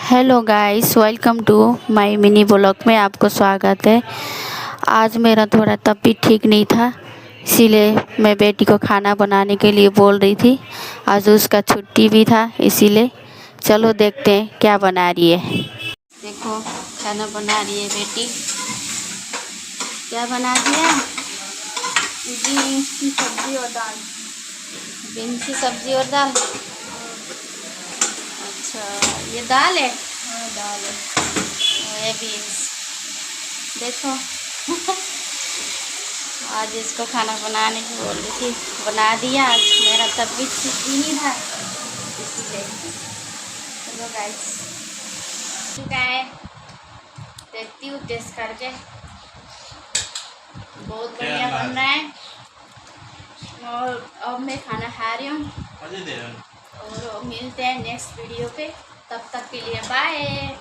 Hello guys, welcome to my mini blog में आपको स्वागत है। आज मेरा थोड़ा तबीयत ठीक नहीं था, इसीलिए मैं बेटी को खाना बनाने के लिए बोल रही थी। आज उसका छुट्टी भी था, इसीलिए चलो देखते हैं क्या बना रही है। देखो खाना बना रही है बेटी। क्या बना दिया? बीन्स की सब्जी और दाल। बीन्स की सब्जी और दाल। अच्छा, ये दाल है? हाँ दाल है। ये बीन्स देखो। आज इसको खाना बनाने की बोल रही थी, बना दिया। आज मेरा तबीयत ठीक ही नहीं था, इसीलिए। चलो गाइस, चुका है, देखती हूँ टेस्ट करके। बहुत बढ़िया बन रहा है। और अब मैं खाना खा रही हूँ और मिलते हैं नेक्स्ट वीडियो पे। तब तक के लिए बाय।